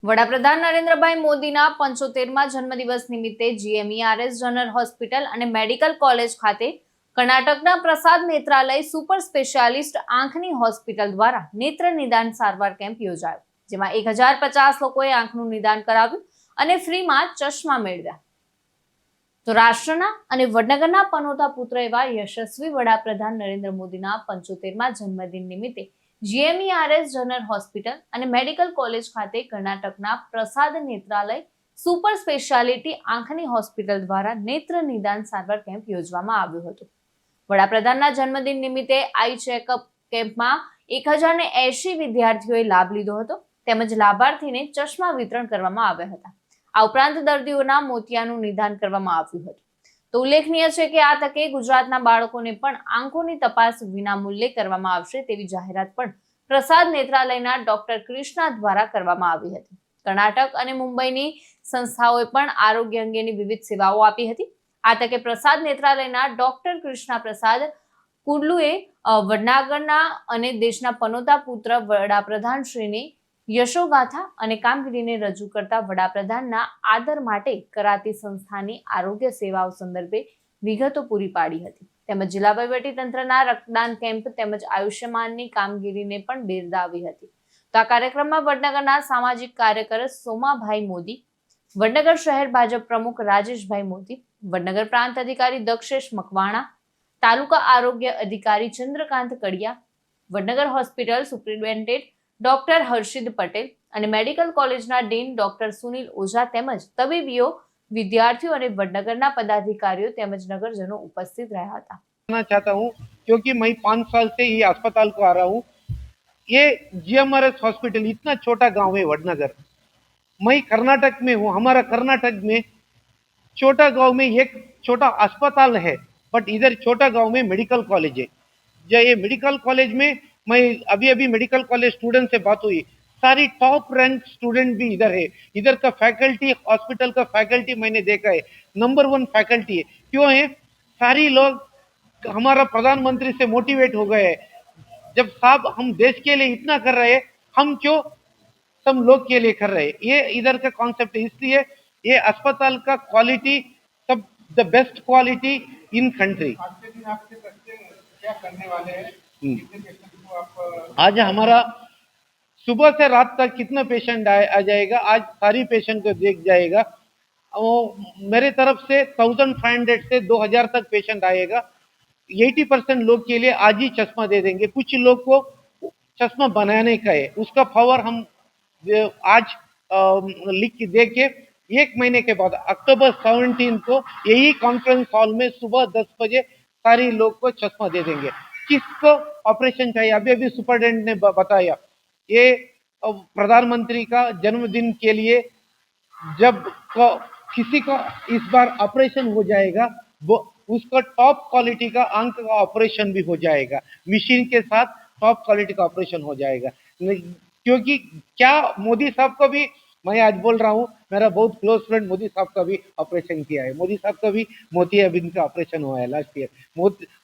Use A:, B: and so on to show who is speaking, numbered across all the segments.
A: વડાપ્રધાન નરેન્દ્રભાઈ મોદીના 75મા જન્મદિવસ નિમિત્તે જીએમઈઆરએસ જનરલ હોસ્પિટલ અને મેડિકલ કોલેજ ખાતે કર્ણાટકના પ્રસાદ નેત્રાલય સુપર સ્પેશિયાલિસ્ટ આંખની હોસ્પિટલ દ્વારા નેત્ર નિદાન સારવાર કેમ્પ યોજાયો, જેમાં 1050 લોકોએ આંખનું નિદાન કરાવ્યું અને ફ્રીમાં ચશ્મા મેળવ્યા. તો રાષ્ટ્રના અને વડનગરના પનોતા પુત્ર એવા યશસ્વી વડાપ્રધાન નરેન્દ્ર મોદીના 75મા જન્મદિન નિમિત્તે જીએમઈઆરએસ જનરલ હોસ્પિટલ અને મેડિકલ કોલેજ ખાતે કર્ણાટકના પ્રસાદ નેત્રાલય સુપર સ્પેશિયાલિટી આંખની હોસ્પિટલ દ્વારા નેત્ર નિદાન સારવાર કેમ્પ યોજવામાં આવ્યો હતો. વડાપ્રધાનના જન્મદિન નિમિત્તે આઈ ચેકઅપ કેમ્પમાં 1080 વિદ્યાર્થીઓએ લાભ લીધો હતો, તેમજ લાભાર્થીને ચશ્મા વિતરણ કરવામાં આવ્યા હતા. આ ઉપરાંત દર્દીઓના મોતિયાનું નિદાન કરવામાં આવ્યું હતું. તો ઉલ્લેખનીય છે કે આ તકે ગુજરાતના બાળકોને પણ આંખોની તપાસ વિનામૂલ્યે કરવામાં આવશે તેવી જાહેરાત પણ પ્રસાદ નેત્રાલયના ડોક્ટર કૃષ્ણા દ્વારા કરવામાં આવી હતી. કર્ણાટક અને મુંબઈની સંસ્થાઓએ પણ આરોગ્ય અંગેની વિવિધ સેવાઓ આપી હતી. આ તકે પ્રસાદ નેત્રાલયના ડોક્ટર કૃષ્ણા પ્રસાદ કુડલુએ વડનગરના અને દેશના પનોતા પુત્ર વડાપ્રધાનશ્રીની યશોગાથા અને કામગીરીને રજૂ કરતા વડાપ્રધાનના આદર માટે કરાતી સંસ્થાની આરોગ્ય સેવાઓ સંદર્ભે વિગતો પૂરી પાડી હતી. તેમજ જિલ્લા વહીવટીતંત્રના રક્તદાન કેમ્પ તેમજ આયુષ્યમાનની કામગીરીને પણ બિરદાવી હતી. તો આ કાર્યક્રમમાં વડનગરના સામાજિક કાર્યકર સોમાભાઈ મોદી, વડનગર શહેર ભાજપ પ્રમુખ રાજેશભાઈ મોદી, વડનગર પ્રાંત અધિકારી દક્ષેશ મકવાણા, તાલુકા આરોગ્ય અધિકારી ચંદ્રકાંત કડિયા, Vadnagar hospital superintendent doctor Harshid Patel અને મેડિકલ કોલેજના ડીન ડોક્ટર સુનિલ ઓઝા તેમજ તબીબીઓ, विद्यार्थियों और वडनगरना पदाधिकारियों तेमज नगरजनों उपस्थित रहा था.
B: मैं चाहता हूं क्योंकि मैं 5 साल से ये अस्पताल को आ रहा हूं. ये जीएमआरएस हॉस्पिटल इतना छोटा गांव है वडनगर. मैं कर्नाटक में हूं. हमारा कर्नाटक में छोटा गांव में एक छोटा अस्पताल है, बट इधर छोटा गांव में मेडिकल कॉलेज है. जो ये मेडिकल कॉलेज में मैं अभी मेडिकल कॉलेज स्टूडेंट से बात हुई, सारी टॉप रैंक स्टूडेंट भी इधर है. इधर का फैकल्टी, हॉस्पिटल का फैकल्टी मैंने देखा है, नंबर 1 फैकल्टी है. क्यों है? सारी लोग हमारा प्रधानमंत्री से मोटिवेट हो गए हैं. जब साहब हम देश के लिए इतना कर रहे हैं, हम क्यों सब लोग के लिए कर रहे हैं? ये इधर का कॉन्सेप्ट है. इसलिए ये अस्पताल का क्वालिटी सब the best quality in country. क्या करने वाले हैं? आज हमारा सुबह से रात तक कितना पेशेंट आ जाएगा, आज सारी पेशेंट को देख जाएगा. मेरे तरफ से 1500 से 2000 तक पेशेंट आएगा. 80% लोग के लिए आज ही चश्मा दे देंगे. कुछ लोग को चश्मा बनाने का है, उसका पावर हम आज लिख के दे के 1 महीने के बाद अक्टूबर 17 को यही कॉन्फ्रेंस हॉल में सुबह 10 बजे सारी लोग को चश्मा दे देंगे. किसको ऑपरेशन चाहिए अभी सुपरिटेंडेंट ने बताया. ये प्रधानमंत्री का जन्मदिन के लिए जब किसी का इस बार ऑपरेशन हो जाएगा, वो उसका टॉप क्वालिटी का आंख का ऑपरेशन भी हो जाएगा. मशीन के साथ टॉप क्वालिटी का ऑपरेशन हो जाएगा. क्योंकि क्या मोदी साहब को भी मैं आज बोल रहा हूँ, मेरा बहुत क्लोज फ्रेंड मोदी साहब का भी ऑपरेशन किया है. मोदी साहब का भी मोतियाबिंद का ऑपरेशन हुआ है लास्ट ईयर.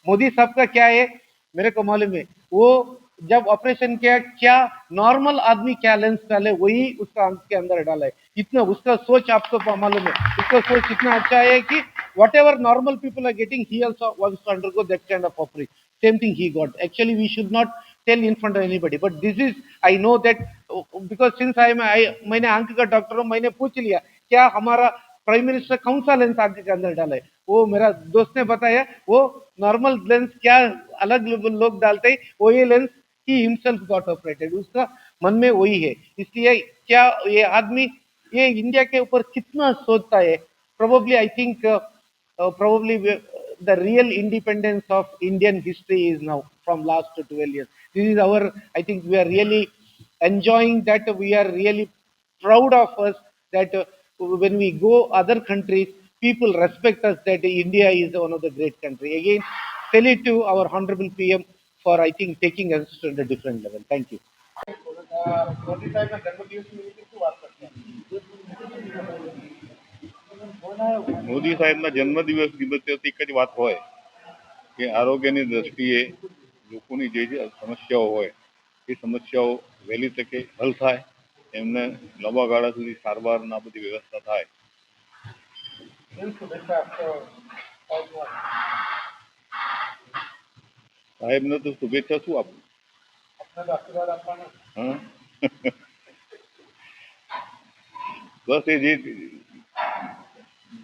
B: मोदी साहब का क्या है मेरे को मालूम है. वो जब ऑपरेशन किया, क्या नॉर्मल आदमी क्या लेंस डाले वही उसका आंख के अंदर डाला है. इतना उसका सोच आपको मालूम है. उसका सोच इतना अच्छा है कि whatever normal people are getting, he also wants to undergo that kind of operation. Same thing he got. Actually we should not tell in front of anybody, but this is I know that because since मैंने आंख का doctor हूँ, मैंने पूछ लिया क्या हमारा prime minister कौन सा लेंस आंख के अंदर डाला है. वो मेरा दोस्त ने बताया वो नॉर्मल लेंस क्या अलग लोग डालते हैं, वो ये lens he himself got operated. उसका मन में वही है. इसलिए क्या ये आदमी ये इंडिया के ऊपर कितना सोचता है. Probably I think probably the real independence of Indian history is now from last 12 years. This is our, I think we are really enjoying that. We are really proud of us that when we go other countries, people respect us, that India is one of the great country. Again, salute to our honorable PM for, I think, taking us to a different level. Thank you.
C: Modi સાહેબના જન્મદિવસ નિમિત્તે એક જ વાત હોય કે આરોગ્યની દ્રષ્ટિએ લોકોની જે સમસ્યાઓ હોય એ સમસ્યાઓ વહેલી તકે હલ થાય એમને લાંબા ગાળા સુધી સારવારના બધી વ્યવસ્થા થાય. સાહેબને તો શુભેચ્છા શું આપું? હા બસ એ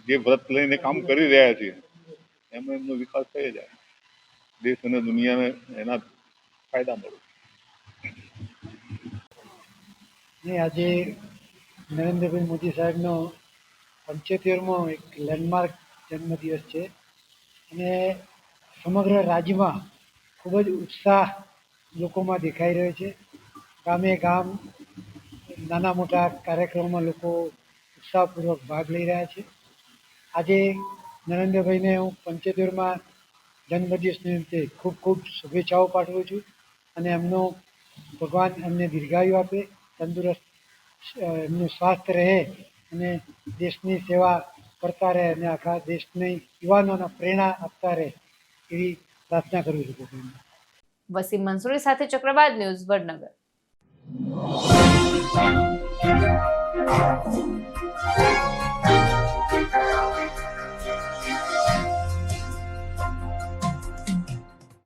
C: જે વ્રત લઈને કામ કરી રહ્યા છે એમાં એમનો વિકાસ થઈ જાય, દેશ અને દુનિયાને એના ફાયદા મળે.
D: આજે નરેન્દ્રભાઈ મોદી સાહેબનો 75મો એક લેન્ડમાર્ક જન્મદિવસ છે અને સમગ્ર રાજ્યમાં ખૂબ જ ઉત્સાહ લોકોમાં દેખાઈ રહ્યો છે. ગામે ગામ નાના મોટા કાર્યક્રમોમાં લોકો ઉત્સાહપૂર્વક ભાગ લઈ રહ્યા છે. આજે નરેન્દ્રભાઈને હું 75મા જન્મદિવસ નિમિત્તે ખૂબ ખૂબ શુભેચ્છાઓ પાઠવું છું અને એમનો ભગવાન એમને દીર્ઘાયુ આપે, તંદુરસ્ત એમનું સ્વાસ્થ્ય રહે અને દેશની સેવા કરતા રહે અને આખા દેશની યુવાનોને પ્રેરણા આપતા રહે એવી પ્રાર્થના કરું છું.
A: વસીમ મંસૂરી સાથે ચક્રવાત ન્યૂઝ, વડનગર.